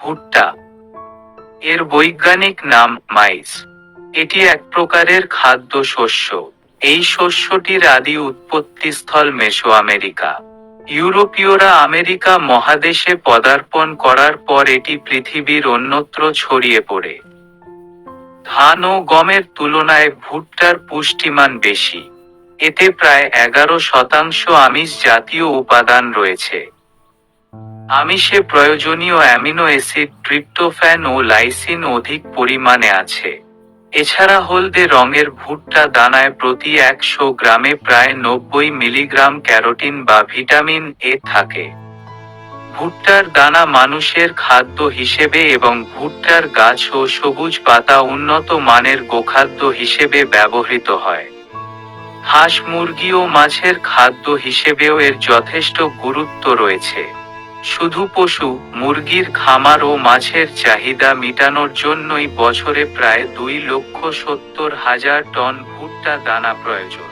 ভুট্টা। এর বৈজ্ঞানিক নাম মাইজ। এটি এক প্রকারের খাদ্য শস্য। এই শস্যটির আদি উৎপত্তিস্থল মেসো আমেরিকা। ইউরোপীয়রা আমেরিকা মহাদেশে পদার্পণ করার পর এটি পৃথিবীর অন্যত্র ছড়িয়ে পড়ে। ধান ও গমের তুলনায় ভুট্টার পুষ্টিমান বেশি। এতে প্রায় 11% আমিষ জাতীয় উপাদান রয়েছে। আমিষে প্রয়োজনীয় অ্যামিনো অ্যাসিড ট্রিপ্টোফ্যান ও লাইসিন অধিক পরিমাণে আছে। এছাড়া হলদে রঙের ভুট্টা দানায় প্রতি 100 গ্রামে প্রায় 90 মিলিগ্রাম ক্যারোটিন বা ভিটামিন এ থাকে। ভুট্টার দানা মানুষের খাদ্য হিসেবে এবং ভুট্টার গাছ ও সবুজ পাতা উন্নত মানের গোখাদ্য হিসেবে ব্যবহৃত হয়। হাঁস, মুরগি ও মাছের খাদ্য হিসেবেও এর যথেষ্ট গুরুত্ব রয়েছে। শুধু পশু, মুরগির খামার ও মাছের চাহিদা মেটানোর জন্যই বছরে প্রায় 2,70,000 টন ভুট্টা দানা প্রয়োজন।